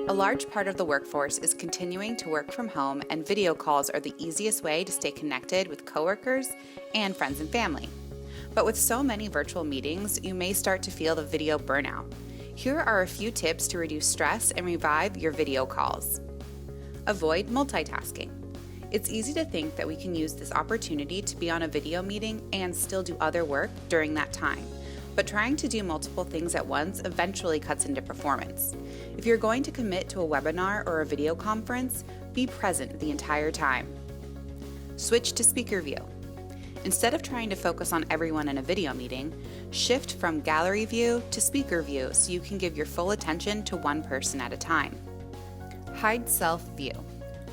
A large part of the workforce is continuing to work from home, and video calls are the easiest way to stay connected with coworkers and friends and family. But with so many virtual meetings, you may start to feel the video burnout. Here are a few tips to reduce stress and revive your video calls. Avoid multitasking. It's easy to think that we can use this opportunity to be on a video meeting and still do other work during that time. But trying to do multiple things at once eventually cuts into performance. If you're going to commit to a webinar or a video conference, be present the entire time. Switch to speaker view. Instead of trying to focus on everyone in a video meeting, shift from gallery view to speaker view so you can give your full attention to one person at a time. Hide self view.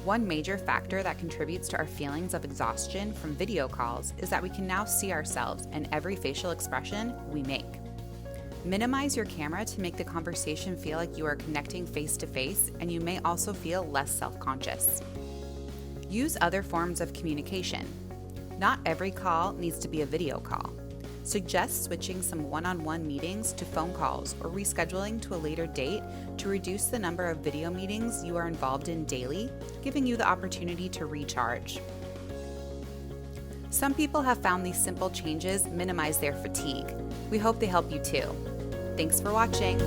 One major factor that contributes to our feelings of exhaustion from video calls is that we can now see ourselves and every facial expression we make. Minimize your camera to make the conversation feel like you are connecting face to face, and you may also feel less self-conscious. Use other forms of communication. Not every call needs to be a video call. Suggest switching some one-on-one meetings to phone calls or rescheduling to a later date to reduce the number of video meetings you are involved in daily, giving you the opportunity to recharge. Some people have found these simple changes minimize their fatigue. We hope they help you too. Thanks for watching.